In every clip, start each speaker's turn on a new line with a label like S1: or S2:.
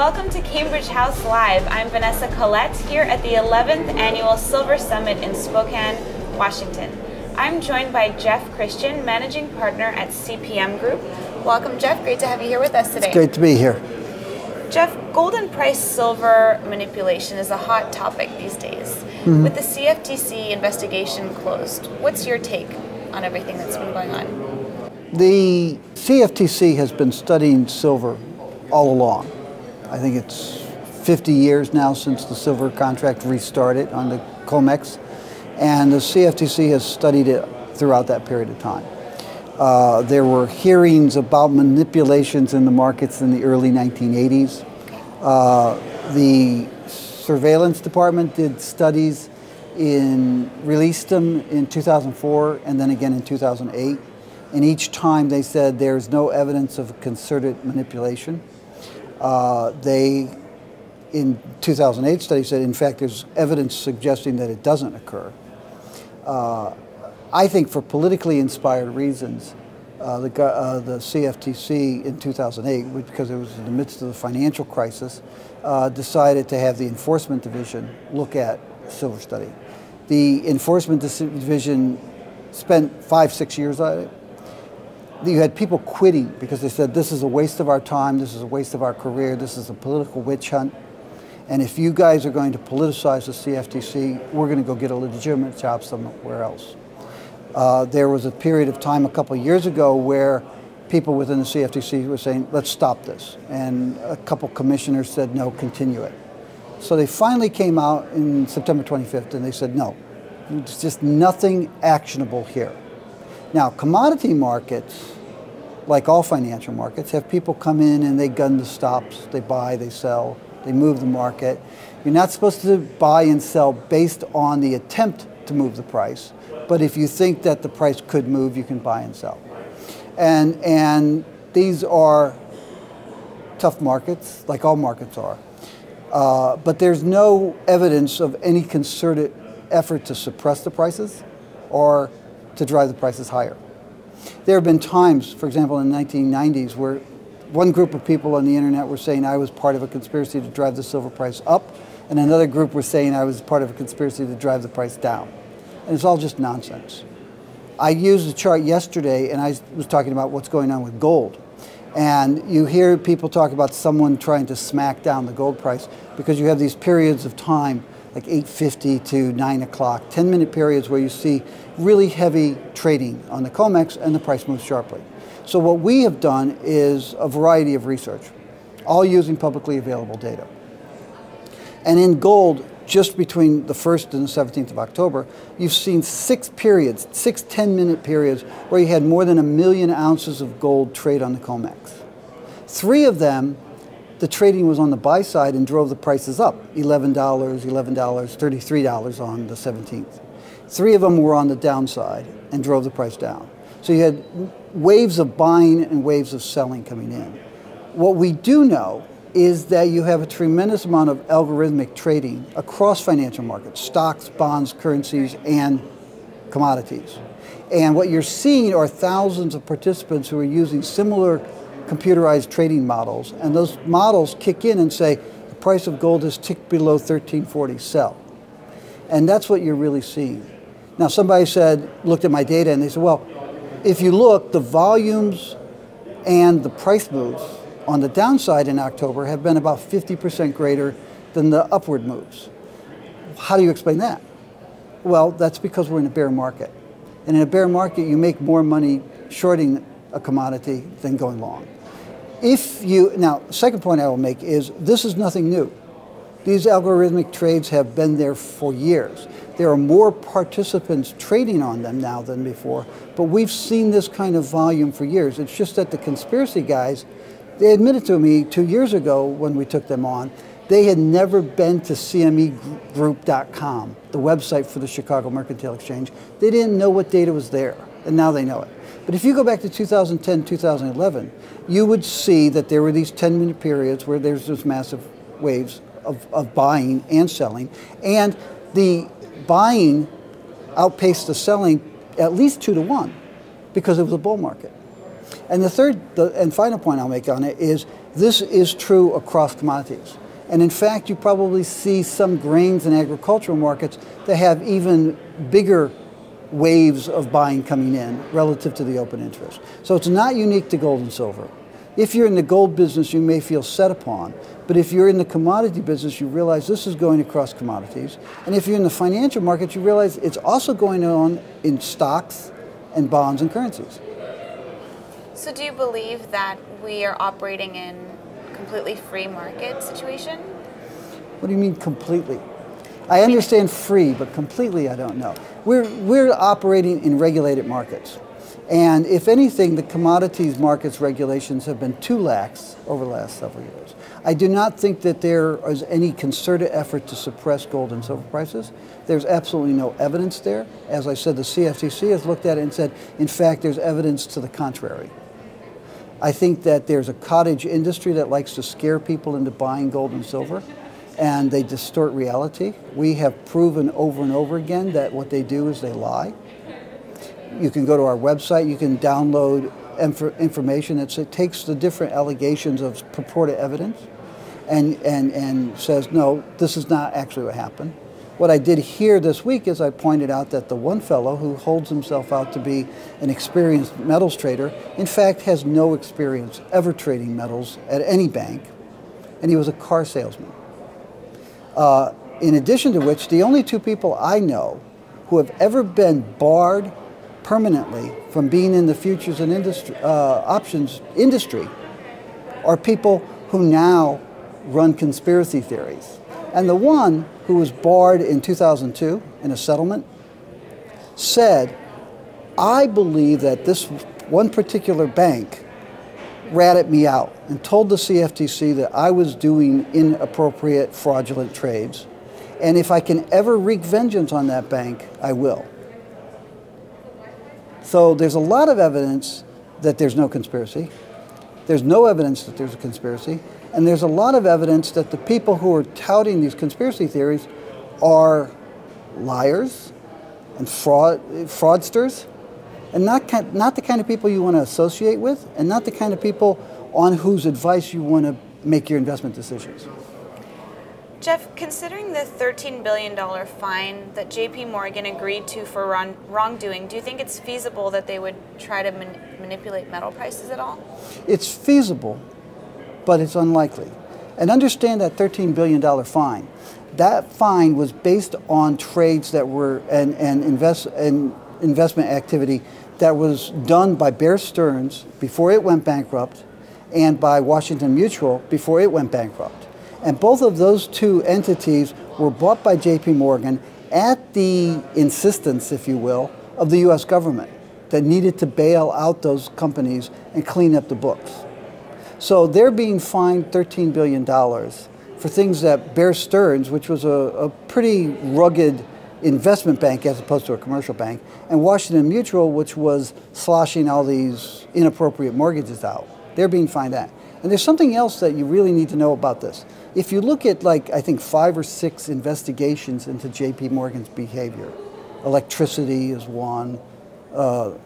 S1: Welcome to Cambridge House Live. I'm Vanessa Collette here at the 11th Annual Silver Summit in Spokane, Washington. I'm joined by Jeff Christian, Managing Partner at CPM Group. Welcome, Jeff. Great to have you here with us today.
S2: It's great to be here.
S1: Jeff, gold and price silver manipulation is a hot topic these days. Mm-hmm. With the CFTC investigation closed, what's your take on everything that's been going on?
S2: The CFTC has been studying silver all along. I think it's 50 years now since the silver contract restarted on the COMEX, and the CFTC has studied it throughout that period of time. There were hearings about manipulations in the markets in the early 1980s. The Surveillance Department did studies, released them in 2004 and then again in 2008. And each time they said there's no evidence of concerted manipulation. They, in 2008 study, said in fact there's evidence suggesting that it doesn't occur. I think for politically inspired reasons, the CFTC in 2008, because it was in the midst of the financial crisis, decided to have the Enforcement Division look at silver study. The Enforcement Division spent 5-6 years on it. You had people quitting because they said, this is a waste of our time, this is a waste of our career, this is a political witch hunt. And if you guys are going to politicize the CFTC, we're going to go get a legitimate job somewhere else. There was a period of time a couple of years ago where people within the CFTC were saying, let's stop this. And a couple commissioners said, no, continue it. So they finally came out in September 25th and they said, no, there's just nothing actionable here. Now, commodity markets, like all financial markets, have people come in and they gun the stops, they buy, they sell, they move the market. You're not supposed to buy and sell based on the attempt to move the price, but if you think that the price could move, you can buy and sell. And these are tough markets, like all markets are. But there's no evidence of any concerted effort to suppress the prices or to drive the prices higher. There have been times, for example, in the 1990s, where one group of people on the internet were saying I was part of a conspiracy to drive the silver price up, and another group were saying I was part of a conspiracy to drive the price down. And it's all just nonsense. I used a chart yesterday, and I was talking about what's going on with gold. And you hear people talk about someone trying to smack down the gold price because you have these periods of time, like 8:50 to 9 o'clock, 10-minute periods where you see really heavy trading on the COMEX and the price moves sharply. So what we have done is a variety of research, all using publicly available data. And in gold, just between the 1st and the 17th of October, you've seen 6 periods, 6 10-minute periods, where you had more than 1 million ounces of gold trade on the COMEX. 3 of them, the trading was on the buy side and drove the prices up, $11, $33 on the 17th. 3 of them were on the downside and drove the price down. So you had waves of buying and waves of selling coming in. What we do know is that you have a tremendous amount of algorithmic trading across financial markets, stocks, bonds, currencies, and commodities. And what you're seeing are thousands of participants who are using similar computerized trading models, and those models kick in and say, the price of gold has ticked below 1340, sell. And that's what you're really seeing. Now, somebody looked at my data and they said, well, if you look, the volumes and the price moves on the downside in October have been about 50% greater than the upward moves. How do you explain that? Well, that's because we're in a bear market. And in a bear market, you make more money shorting a commodity than going long. Now, second point I will make is this is nothing new. These algorithmic trades have been there for years. There are more participants trading on them now than before, but we've seen this kind of volume for years. It's just that the conspiracy guys, they admitted to me 2 years ago when we took them on, they had never been to CMEgroup.com, the website for the Chicago Mercantile Exchange. They didn't know what data was there, and now they know it. But if you go back to 2010, 2011, you would see that there were these 10-minute periods where there's this massive waves of buying and selling, and the buying outpaced the selling at least 2 to 1 because it was a bull market. And the third and final point I'll make on it is this is true across commodities. And in fact, you probably see some grains and agricultural markets that have even bigger waves of buying coming in relative to the open interest. So it's not unique to gold and silver. If you're in the gold business, you may feel set upon, but if you're in the commodity business, you realize this is going across commodities. And if you're in the financial markets, you realize it's also going on in stocks and bonds and currencies.
S1: So do you believe that we are operating in a completely free market situation?
S2: What do you mean completely? I understand free, but completely I don't know. We're operating in regulated markets. And if anything, the commodities markets regulations have been too lax over the last several years. I do not think that there is any concerted effort to suppress gold and silver prices. There's absolutely no evidence there. As I said, the CFTC has looked at it and said, in fact, there's evidence to the contrary. I think that there's a cottage industry that likes to scare people into buying gold and silver, and they distort reality. We have proven over and over again that what they do is they lie. You can go to our website, you can download information that takes the different allegations of purported evidence and says, no, this is not actually what happened. What I did here this week is I pointed out that the one fellow who holds himself out to be an experienced metals trader, in fact, has no experience ever trading metals at any bank, and he was a car salesman. In addition to which, the only two people I know who have ever been barred permanently from being in the futures and options industry are people who now run conspiracy theories. And the one who was barred in 2002 in a settlement said, I believe that this one particular bank ratted me out and told the CFTC that I was doing inappropriate fraudulent trades. And if I can ever wreak vengeance on that bank, I will. So there's a lot of evidence that there's no conspiracy. There's no evidence that there's a conspiracy. And there's a lot of evidence that the people who are touting these conspiracy theories are liars and fraudsters, and not the kind of people you want to associate with, and not the kind of people on whose advice you want to make your investment decisions.
S1: Jeff, considering the $13 billion fine that JPMorgan agreed to for wrongdoing, do you think it's feasible that they would try to manipulate metal prices at all? It's
S2: feasible, but it's unlikely. And understand that $13 billion fine. That fine was based on trades that were, and investment activity that was done by Bear Stearns before it went bankrupt and by Washington Mutual before it went bankrupt. And both of those two entities were bought by JPMorgan at the insistence, if you will, of the US government that needed to bail out those companies and clean up the books. So they're being fined $13 billion for things that Bear Stearns, which was a pretty rugged investment bank as opposed to a commercial bank, and Washington Mutual, which was sloshing all these inappropriate mortgages out. They're being fined that. And there's something else that you really need to know about this. If you look at, like, I think 5 or 6 investigations into JPMorgan's behavior, electricity is one,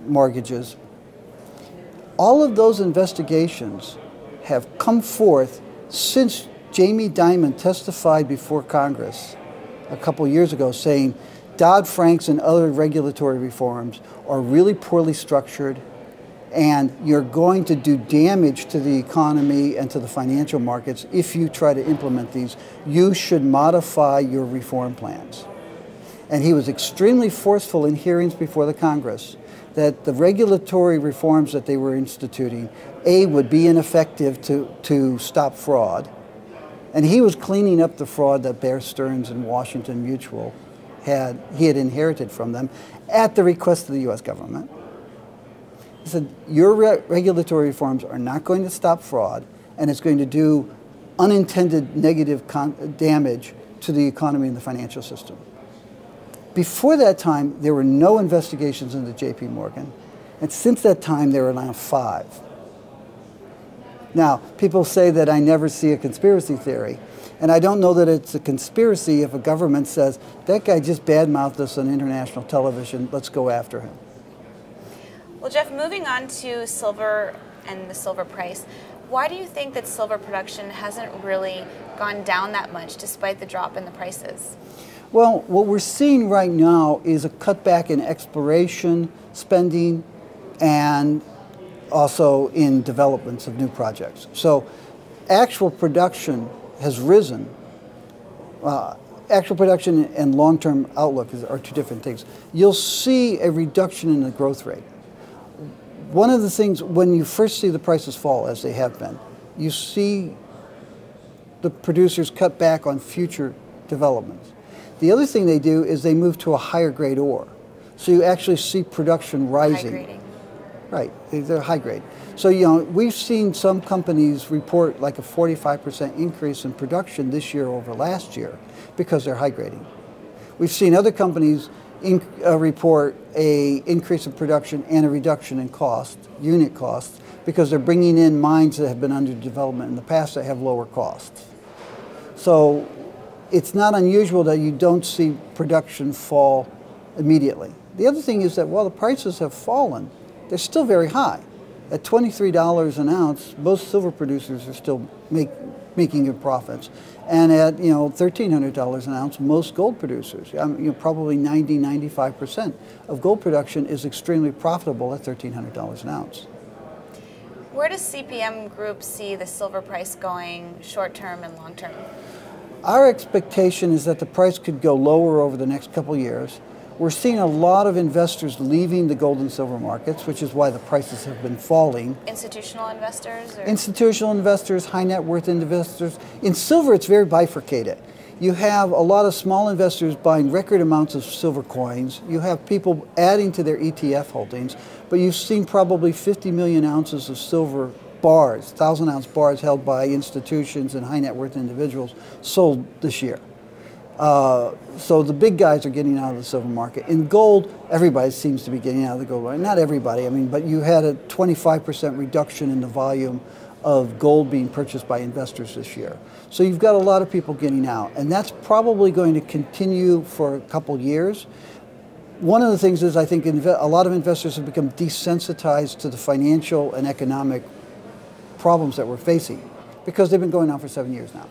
S2: mortgages, all of those investigations have come forth since Jamie Dimon testified before Congress a couple years ago saying Dodd-Frank's and other regulatory reforms are really poorly structured and you're going to do damage to the economy and to the financial markets if you try to implement these. You should modify your reform plans. And he was extremely forceful in hearings before the Congress that the regulatory reforms that they were instituting, A, would be ineffective to stop fraud. And he was cleaning up the fraud that Bear Stearns and Washington Mutual had inherited from them at the request of the US government. He said, your regulatory reforms are not going to stop fraud, and it's going to do unintended negative damage to the economy and the financial system. Before that time, there were no investigations into JPMorgan, and since that time, there are now 5. Now, people say that I never see a conspiracy theory, and I don't know that it's a conspiracy if a government says, that guy just badmouthed us on international television, let's go after him.
S1: Well, Jeff, moving on to silver and the silver price, why do you think that silver production hasn't really gone down that much despite the drop in the prices?
S2: Well, what we're seeing right now is a cutback in exploration spending and also in developments of new projects. So actual production has risen. Actual production and long-term outlook are two different things. You'll see a reduction in the growth rate. One of the things, when you first see the prices fall, as they have been, you see the producers cut back on future developments. The other thing they do is they move to a higher grade ore. So you actually see production rising.
S1: High grading.
S2: Right, they're high grade. So, you know, we've seen some companies report like a 45% increase in production this year over last year because they're high grading. We've seen other companies report a increase in production and a reduction in cost, unit costs, because they're bringing in mines that have been under development in the past that have lower costs. So it's not unusual that you don't see production fall immediately. The other thing is that while the prices have fallen, they're still very high. At $23 an ounce, most silver producers are still making good profits. And at $1,300 an ounce, most gold producers, probably 95% of gold production is extremely profitable at $1,300 an ounce.
S1: Where does CPM Group see the silver price going short term and long term?
S2: Our expectation is that the price could go lower over the next couple years. We're seeing a lot of investors leaving the gold and silver markets, which is why the prices have been falling.
S1: Institutional investors? Or?
S2: Institutional investors, high net worth investors. In silver, it's very bifurcated. You have a lot of small investors buying record amounts of silver coins. You have people adding to their ETF holdings, but you've seen probably 50 million ounces of silver bars, 1,000-ounce bars held by institutions and high net worth individuals sold this year. So the big guys are getting out of the silver market. In gold, everybody seems to be getting out of the gold market. Not everybody, but you had a 25% reduction in the volume of gold being purchased by investors this year. So you've got a lot of people getting out, and that's probably going to continue for a couple years. One of the things is I think a lot of investors have become desensitized to the financial and economic problems that we're facing because they've been going on for 7 years now.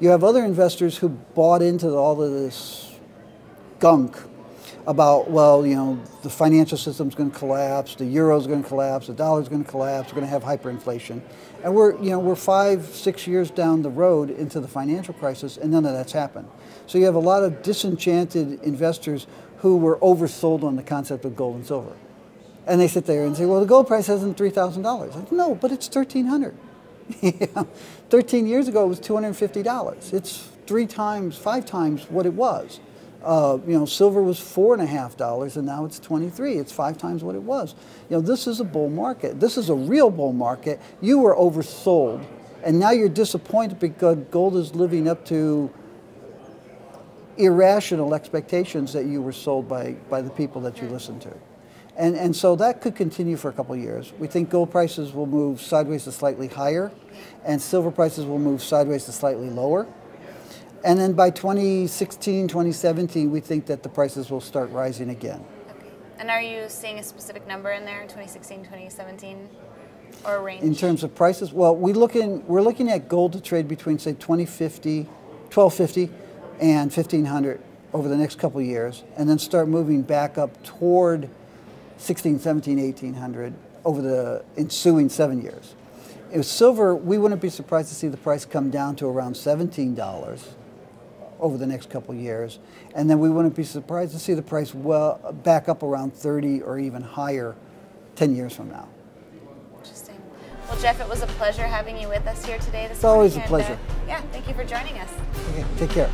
S2: You have other investors who bought into all of this gunk about, well, the financial system's going to collapse, the euro's going to collapse, the dollar's going to collapse, we're going to have hyperinflation. And we're 5, 6 years down the road into the financial crisis, and none of that's happened. So you have a lot of disenchanted investors who were oversold on the concept of gold and silver. And they sit there and say, well, the gold price isn't $3,000. Like, no, but it's $1,300. 13 years ago, it was $250. It's 3 times, 5 times what it was. Silver was $4.50, and now it's $23. It's 5 times what it was. This is a bull market. This is a real bull market. You were oversold, and now you're disappointed because gold is living up to irrational expectations that you were sold by the people that you listened to. And so that could continue for a couple of years. We think gold prices will move sideways to slightly higher, and silver prices will move sideways to slightly lower. And then by 2016, 2017, we think that the prices will start rising again.
S1: Okay. And are you seeing a specific number in there in 2016, 2017, or a range?
S2: In terms of prices, well, we're looking at gold to trade between, say, $1,250 and $1,500 over the next couple of years, and then start moving back up toward 16, 17, 1800 over the ensuing 7 years. With silver, we wouldn't be surprised to see the price come down to around $17 over the next couple of years, and then we wouldn't be surprised to see the price back up around 30 or even higher 10 years from now.
S1: Interesting. Well, Jeff, it was a pleasure having you with us here today.
S2: It's always a pleasure.
S1: Yeah, thank you for joining us.
S2: Okay, take care.